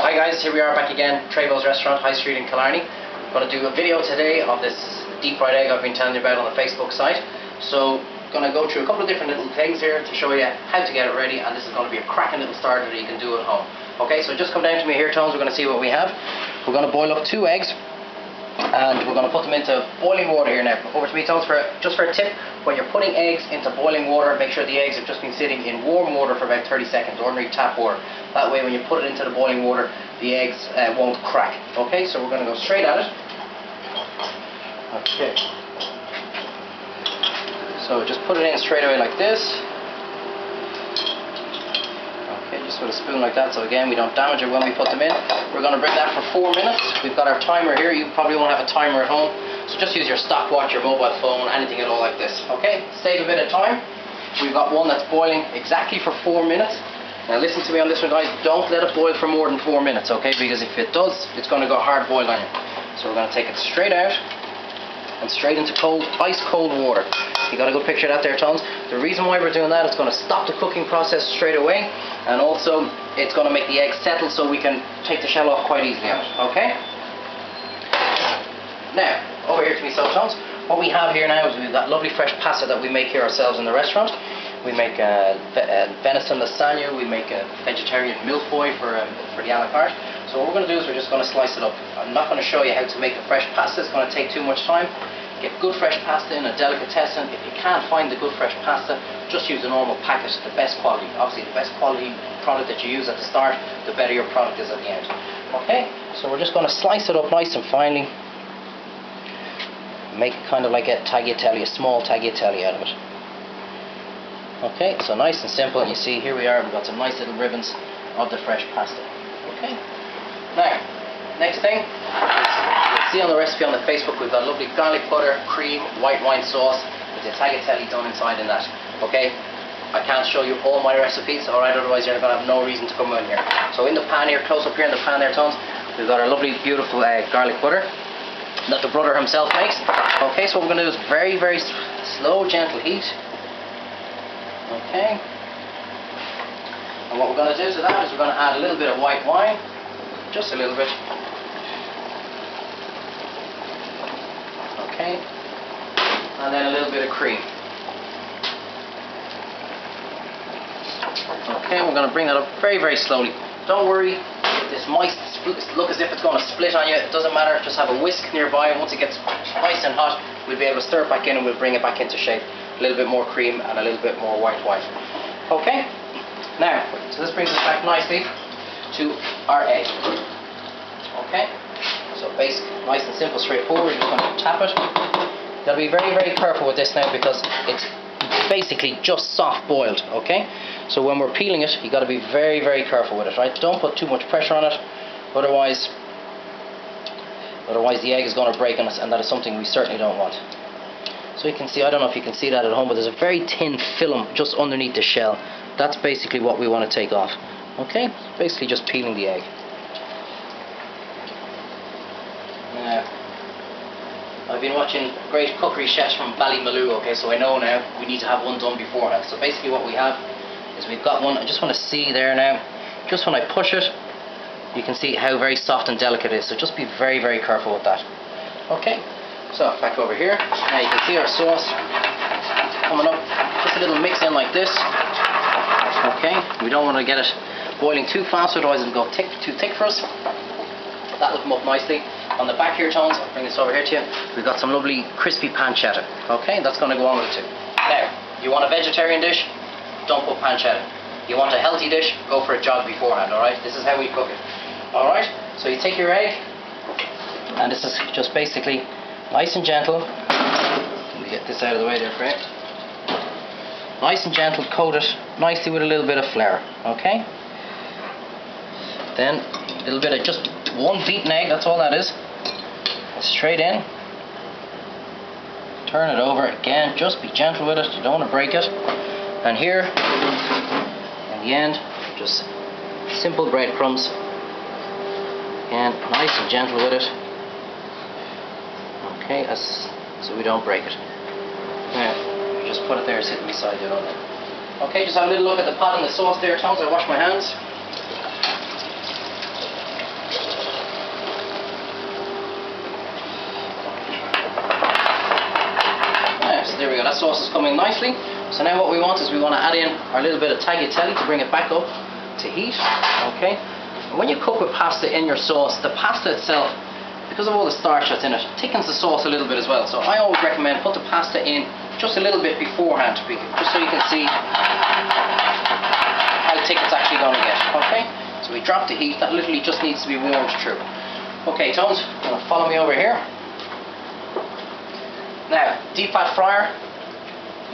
Hi guys, here we are back again, Treyvaud's restaurant, High Street in Killarney. I'm going to do a video today of this deep fried egg I've been telling you about on the Facebook site. So I'm going to go through a couple of different little things here to show you how to get it ready, and this is going to be a cracking little starter that you can do at home. Okay, so just come down to me here, Tones, we're going to see what we have. We're going to boil up 2 eggs. And we're going to put them into boiling water here now. Over to me, Tones, just for a tip. When you're putting eggs into boiling water, make sure the eggs have just been sitting in warm water for about 30 seconds, ordinary tap water. That way when you put it into the boiling water, the eggs won't crack. Okay, so we're going to go straight at it. Okay. So just put it in straight away like this. Okay, just with a spoon like that, so again we don't damage it when we put them in. We're going to bring that for 4 minutes. We've got our timer here. You probably won't have a timer at home, so just use your stopwatch, your mobile phone, anything at all like this. Okay, save a bit of time. We've got one that's boiling exactly for 4 minutes. Now listen to me on this one, guys, don't let it boil for more than 4 minutes, okay, because if it does, it's going to go hard boiled on you. So we're going to take it straight out and straight into ice cold water. You got a good picture of that there, Tones. The reason why we're doing that is going to stop the cooking process straight away, and also it's going to make the eggs settle so we can take the shell off quite easily out. Okay? Now, over here to me, so Tones. What we have here now is we've got lovely fresh pasta that we make here ourselves in the restaurant. We make venison lasagna, we make a vegetarian mille-feuille for the a la carte. So what we're going to do is we're just going to slice it up. I'm not going to show you how to make the fresh pasta, it's going to take too much time. Get good fresh pasta in a delicatessen. If you can't find the good fresh pasta, just use a normal packet, the best quality. Obviously the best quality product that you use at the start, the better your product is at the end. Okay, so we're just going to slice it up nice and finely. Make it kind of like a tagliatelle, a small tagliatelle out of it. Okay, so nice and simple, and you see here we are, we've got some nice little ribbons of the fresh pasta. Okay, now, next thing, you'll see on the recipe on the Facebook, we've got lovely garlic butter, cream, white wine sauce, with the tagliatelle done inside in that. Okay, I can't show you all my recipes, alright, otherwise you're going to have no reason to come in here. So in the pan here, close up here in the pan there, Tones, we've got our lovely, beautiful garlic butter that the brother himself makes. Okay, so what we're going to do is very, very slow, gentle heat. Okay, and what we're going to do to that is we're going to add a little bit of white wine, just a little bit. Okay, and then a little bit of cream. Okay, we're going to bring that up very, very slowly. Don't worry, this might look as if it's going to split on you. It doesn't matter, just have a whisk nearby, and once it gets nice and hot, we'll be able to stir it back in and we'll bring it back into shape. A little bit more cream and a little bit more white wine. Okay, now, so this brings us back nicely to our egg. Okay, so basic, nice and simple, straightforward. You're just going to tap it. You've got to be very, very careful with this now because it's basically just soft boiled. Okay, so when we're peeling it, you've got to be very, very careful with it, right? Don't put too much pressure on it, otherwise the egg is going to break on us, and that is something we certainly don't want. So you can see, I don't know if you can see that at home, but there's a very thin film just underneath the shell. That's basically what we want to take off. Okay, basically just peeling the egg. Now, I've been watching great cookery chefs from Ballymaloo, okay, so I know now we need to have one done beforehand. So basically what we have is we've got one. I just want to see there now, just when I push it, you can see how very soft and delicate it is, so just be very, very careful with that. Okay, so back over here, now you can see our sauce coming up, just a little mix in like this. Okay, we don't want to get it boiling too fast, otherwise it'll go too thick for us. That'll come up nicely. On the back here, Tones, I'll bring this over here to you, we've got some lovely crispy pancetta. Okay, that's going to go on with it too. Now, you want a vegetarian dish, don't put pancetta. You want a healthy dish, go for a jog beforehand, alright? This is how we cook it. Alright, so you take your egg, and this is just basically nice and gentle. Let me get this out of the way there for you. Nice and gentle, coat it nicely with a little bit of flour, okay? Then a little bit of just one beaten egg, that's all that is. Straight in. Turn it over again, just be gentle with it, you don't want to break it. And here, in the end, just simple breadcrumbs. Again, nice and gentle with it. Okay, so we don't break it. Now, just put it there sitting beside it. Okay, just have a little look at the pot and the sauce there, Tones. I wash my hands. coming nicely. So now what we want is we want to add in our little bit of tagliatelle to bring it back up to heat. Okay. And when you cook with pasta in your sauce, the pasta itself, because of all the starch that's in it, thickens the sauce a little bit as well. So I always recommend put the pasta in just a little bit beforehand, just so you can see how thick it's actually going to get. Okay, so we drop the heat. That literally just needs to be warmed through. Okay, Tones, you're going to follow me over here. Now, deep fat fryer.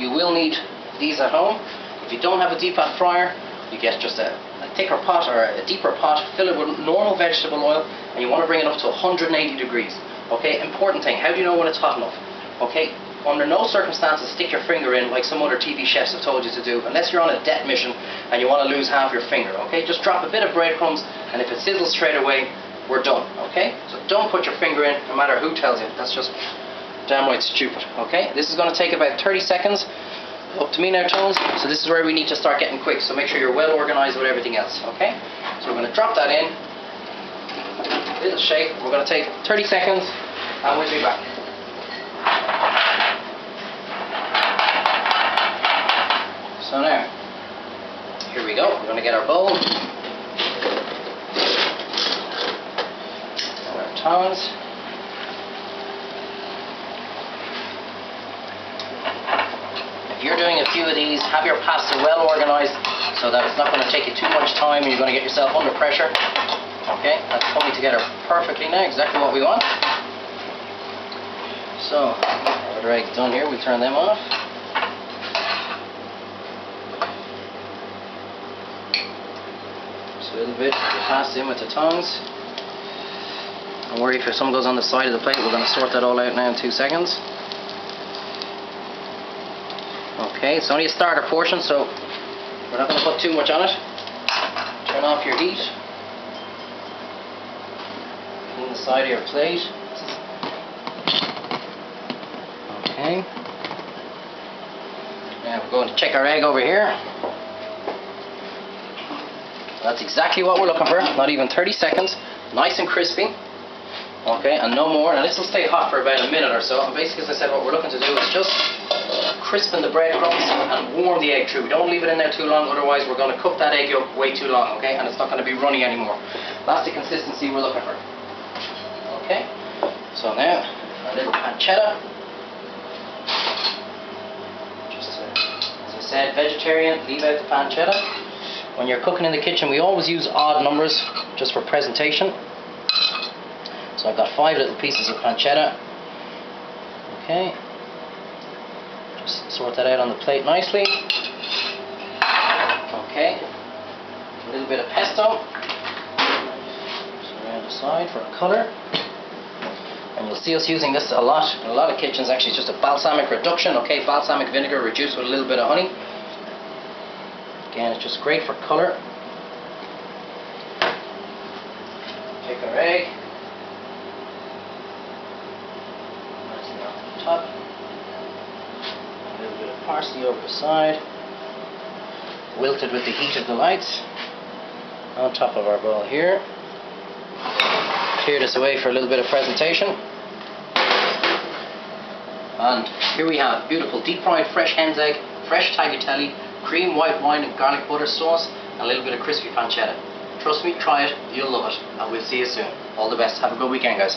You will need these at home. If you don't have a deep fat fryer, you get just a thicker pot or a deeper pot, fill it with normal vegetable oil, and you want to bring it up to 180 degrees. Okay, important thing, how do you know when it's hot enough? Okay, under no circumstances stick your finger in like some other TV chefs have told you to do, unless you're on a death mission and you want to lose half your finger. Okay, just drop a bit of breadcrumbs, and if it sizzles straight away, we're done. Okay, so don't put your finger in, no matter who tells you. That's just damn right stupid. Okay, this is going to take about 30 seconds. Up to me now, Tones. So this is where we need to start getting quick, so make sure you're well organized with everything else. Okay, so we're going to drop that in, a little shake. We're going to take 30 seconds and we'll be back. So now, here we go. We're going to get our bowl and our tongs. If you're doing a few of these, have your pasta well organized so that it's not going to take you too much time and you're going to get yourself under pressure. Okay, that's coming together perfectly now, exactly what we want. So, our eggs done here, we turn them off. Just a little bit, pass in with the tongs. Don't worry if some goes on the side of the plate, we're going to sort that all out now in 2 seconds. Okay, it's only a starter portion, so we're not going to put too much on it. Turn off your heat. Clean the side of your plate. Okay. Now we're going to check our egg over here. That's exactly what we're looking for. Not even 30 seconds. Nice and crispy. Okay, and no more. And this will stay hot for about a minute or so. And basically, as I said, what we're looking to do is just crispen the breadcrumbs and warm the egg through. We don't leave it in there too long, otherwise we're going to cook that egg yolk way too long, okay? And it's not going to be runny anymore. That's the consistency we're looking for. Okay, so now a little pancetta. Just as I said, vegetarian, leave out the pancetta. When you're cooking in the kitchen, we always use odd numbers just for presentation. So I've got 5 little pieces of pancetta. Okay. Just sort that out on the plate nicely. Okay. A little bit of pesto. Just around the side for a colour. And you'll see us using this a lot. In a lot of kitchens, actually, it's just a balsamic reduction. Okay, balsamic vinegar reduced with a little bit of honey. Again, it's just great for colour. Take our egg. Nicely on the top. A little bit of parsley over the side. Wilted with the heat of the lights. On top of our bowl here. Clear this away for a little bit of presentation. And here we have beautiful deep fried fresh hen's egg, fresh tagliatelle, cream, white wine and garlic butter sauce, and a little bit of crispy pancetta. Trust me, try it, you'll love it, and we'll see you soon. All the best, have a good weekend, guys.